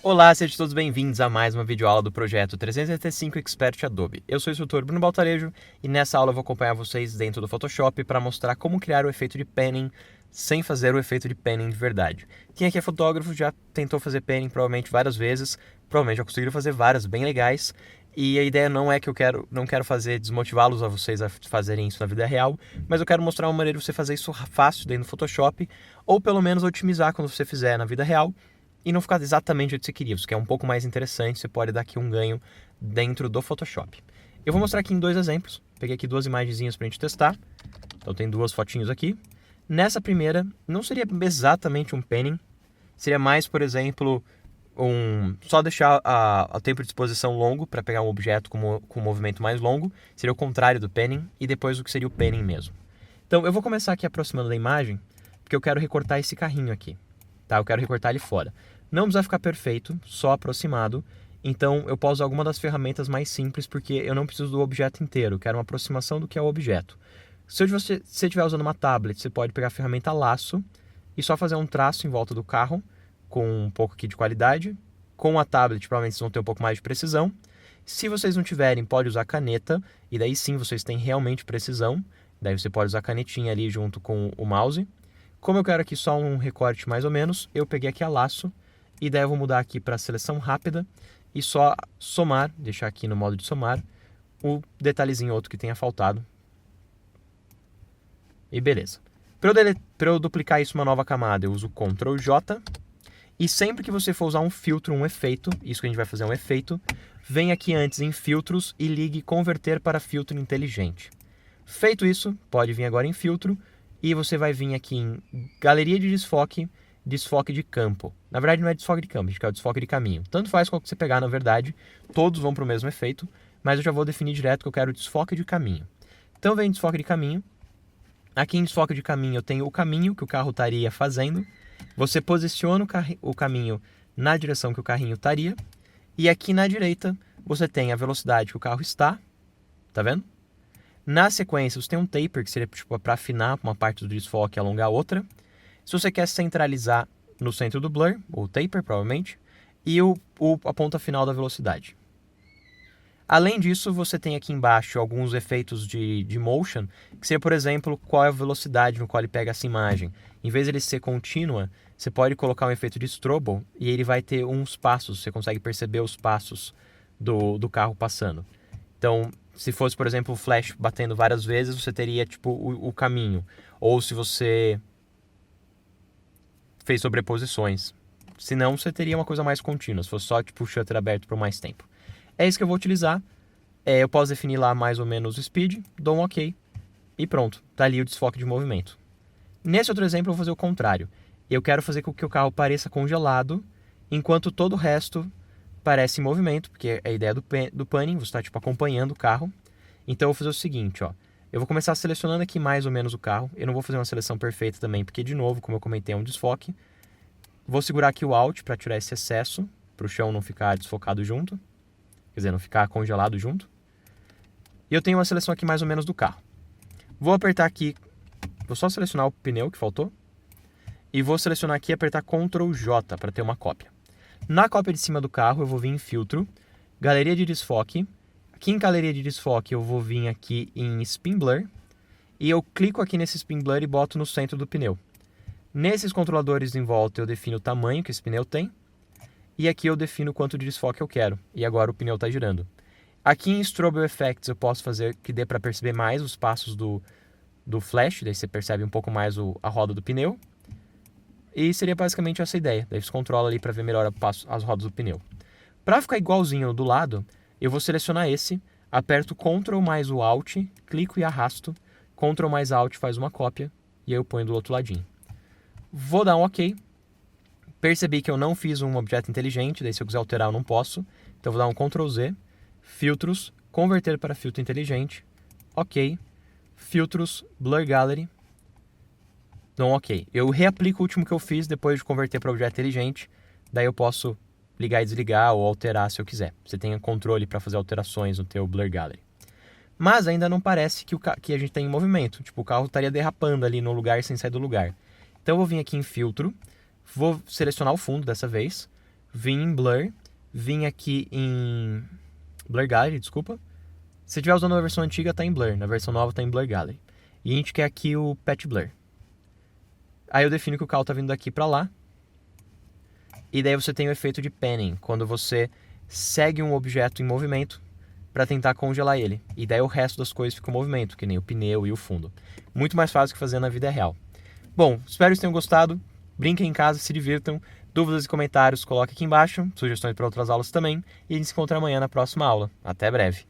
Olá, sejam todos bem-vindos a mais uma videoaula do projeto 365 Expert Adobe. Eu sou o instrutor Bruno Baltarejo e nessa aula eu vou acompanhar vocês dentro do Photoshop para mostrar como criar o efeito de panning sem fazer o efeito de panning de verdade. Quem aqui é fotógrafo já tentou fazer panning provavelmente várias vezes, provavelmente já conseguiram fazer várias bem legais. E a ideia não é que não quero fazer desmotivá-los a vocês a fazerem isso na vida real, mas eu quero mostrar uma maneira de você fazer isso fácil dentro do Photoshop, ou pelo menos otimizar quando você fizer na vida real, e não ficar exatamente o que você queria. Você quer um pouco mais interessante, você pode dar aqui um ganho dentro do Photoshop. Eu vou mostrar aqui em dois exemplos. Peguei aqui duas imagenzinhas para a gente testar. Então tem duas fotinhos aqui. Nessa primeira, não seria exatamente um panning. Seria mais, por exemplo, só deixar o tempo de exposição longo para pegar um objeto com um movimento mais longo. Seria o contrário do panning. E depois o que seria o panning mesmo. Então eu vou começar aqui aproximando da imagem, porque eu quero recortar esse carrinho aqui. Tá? Eu quero recortar ele fora. Não precisa ficar perfeito, só aproximado. Então eu posso usar alguma das ferramentas mais simples, porque eu não preciso do objeto inteiro. Eu quero uma aproximação do que é o objeto. Se você estiver usando uma tablet, você pode pegar a ferramenta laço e só fazer um traço em volta do carro, com um pouco aqui de qualidade. Com a tablet, provavelmente vocês vão ter um pouco mais de precisão. Se vocês não tiverem, pode usar caneta, e daí sim vocês têm realmente precisão. Daí você pode usar a canetinha ali junto com o mouse. Como eu quero aqui só um recorte mais ou menos, eu peguei aqui a laço, e daí eu vou mudar aqui para seleção rápida, e só somar, deixar aqui no modo de somar, o detalhezinho outro que tenha faltado. E beleza. Para eu duplicar isso uma nova camada, eu uso Ctrl J. E sempre que você for usar um filtro, um efeito, isso que a gente vai fazer é um efeito, vem aqui antes em filtros e ligue converter para filtro inteligente. Feito isso, pode vir agora em filtro e você vai vir aqui em galeria de desfoque, desfoque de campo. Na verdade não é desfoque de campo, é o desfoque de caminho. Tanto faz qual que você pegar, na verdade, todos vão para o mesmo efeito, mas eu já vou definir direto que eu quero desfoque de caminho. Então vem desfoque de caminho. Aqui em desfoque de caminho eu tenho o caminho que o carro estaria fazendo. Você posiciona o caminho na direção que o carrinho estaria. E aqui na direita você tem a velocidade que o carro está. Tá vendo? Na sequência você tem um taper, que seria tipo, para afinar uma parte do desfoque e alongar a outra. Se você quer centralizar no centro do blur, o taper provavelmente, e a ponta final da velocidade. Além disso, você tem aqui embaixo alguns efeitos de motion, que seria, por exemplo, qual é a velocidade no qual ele pega essa imagem. Em vez de ele ser contínua, você pode colocar um efeito de strobo e ele vai ter uns passos, você consegue perceber os passos do carro passando. Então, se fosse, por exemplo, o flash batendo várias vezes, você teria tipo o caminho. Ou se você fez sobreposições. Senão, você teria uma coisa mais contínua, se fosse só tipo o shutter aberto por mais tempo. É isso que eu vou utilizar. Eu posso definir lá mais ou menos o speed, dou um OK e pronto, está ali o desfoque de movimento. Nesse outro exemplo eu vou fazer o contrário. Eu quero fazer com que o carro pareça congelado, enquanto todo o resto parece em movimento, porque é a ideia do panning, você está tipo, acompanhando o carro. Então eu vou fazer o seguinte, ó. Eu vou começar selecionando aqui mais ou menos o carro. Eu não vou fazer uma seleção perfeita também, porque de novo, como eu comentei, é um desfoque. Vou segurar aqui o Alt para tirar esse excesso, para o chão não ficar desfocado junto. Quer dizer, não ficar congelado junto. E eu tenho uma seleção aqui mais ou menos do carro. Vou apertar aqui, vou só selecionar o pneu que faltou. E vou selecionar aqui e apertar Ctrl J para ter uma cópia. Na cópia de cima do carro eu vou vir em filtro, galeria de desfoque. Aqui em galeria de desfoque eu vou vir aqui em Spin Blur. E eu clico aqui nesse Spin Blur e boto no centro do pneu. Nesses controladores em volta eu defino o tamanho que esse pneu tem. E aqui eu defino quanto de desfoque eu quero. E agora o pneu está girando. Aqui em Strobe Effects eu posso fazer que dê para perceber mais os passos do flash. Daí você percebe um pouco mais a roda do pneu. E seria basicamente essa ideia. Daí você controla ali para ver melhor as rodas do pneu. Para ficar igualzinho do lado, eu vou selecionar esse. Aperto Ctrl mais o Alt, clico e arrasto. Ctrl mais Alt faz uma cópia. E aí eu ponho do outro ladinho. Vou dar um OK. Percebi que eu não fiz um objeto inteligente, daí se eu quiser alterar eu não posso. Então eu vou dar um Ctrl Z, filtros, converter para filtro inteligente, OK, filtros, Blur Gallery, não OK. Eu reaplico o último que eu fiz depois de converter para objeto inteligente, daí eu posso ligar e desligar ou alterar se eu quiser. Você tem controle para fazer alterações no teu Blur Gallery. Mas ainda não parece que a gente tem em movimento, tipo o carro estaria derrapando ali no lugar sem sair do lugar. Então eu vou vir aqui em filtro, vou selecionar o fundo dessa vez, vim em Blur, vim aqui em Blur Gallery, desculpa. Se estiver usando a versão antiga, tá em Blur. Na versão nova, tá em Blur Gallery. E a gente quer aqui o Patch Blur. Aí eu defino que o cal tá vindo daqui pra lá. E daí você tem o efeito de panning, quando você segue um objeto em movimento para tentar congelar ele. E daí o resto das coisas fica em movimento, que nem o pneu e o fundo. Muito mais fácil que fazer na vida real. Bom, espero que vocês tenham gostado. Brinquem em casa, se divirtam. Dúvidas e comentários, coloque aqui embaixo. Sugestões para outras aulas também. E a gente se encontra amanhã na próxima aula. Até breve.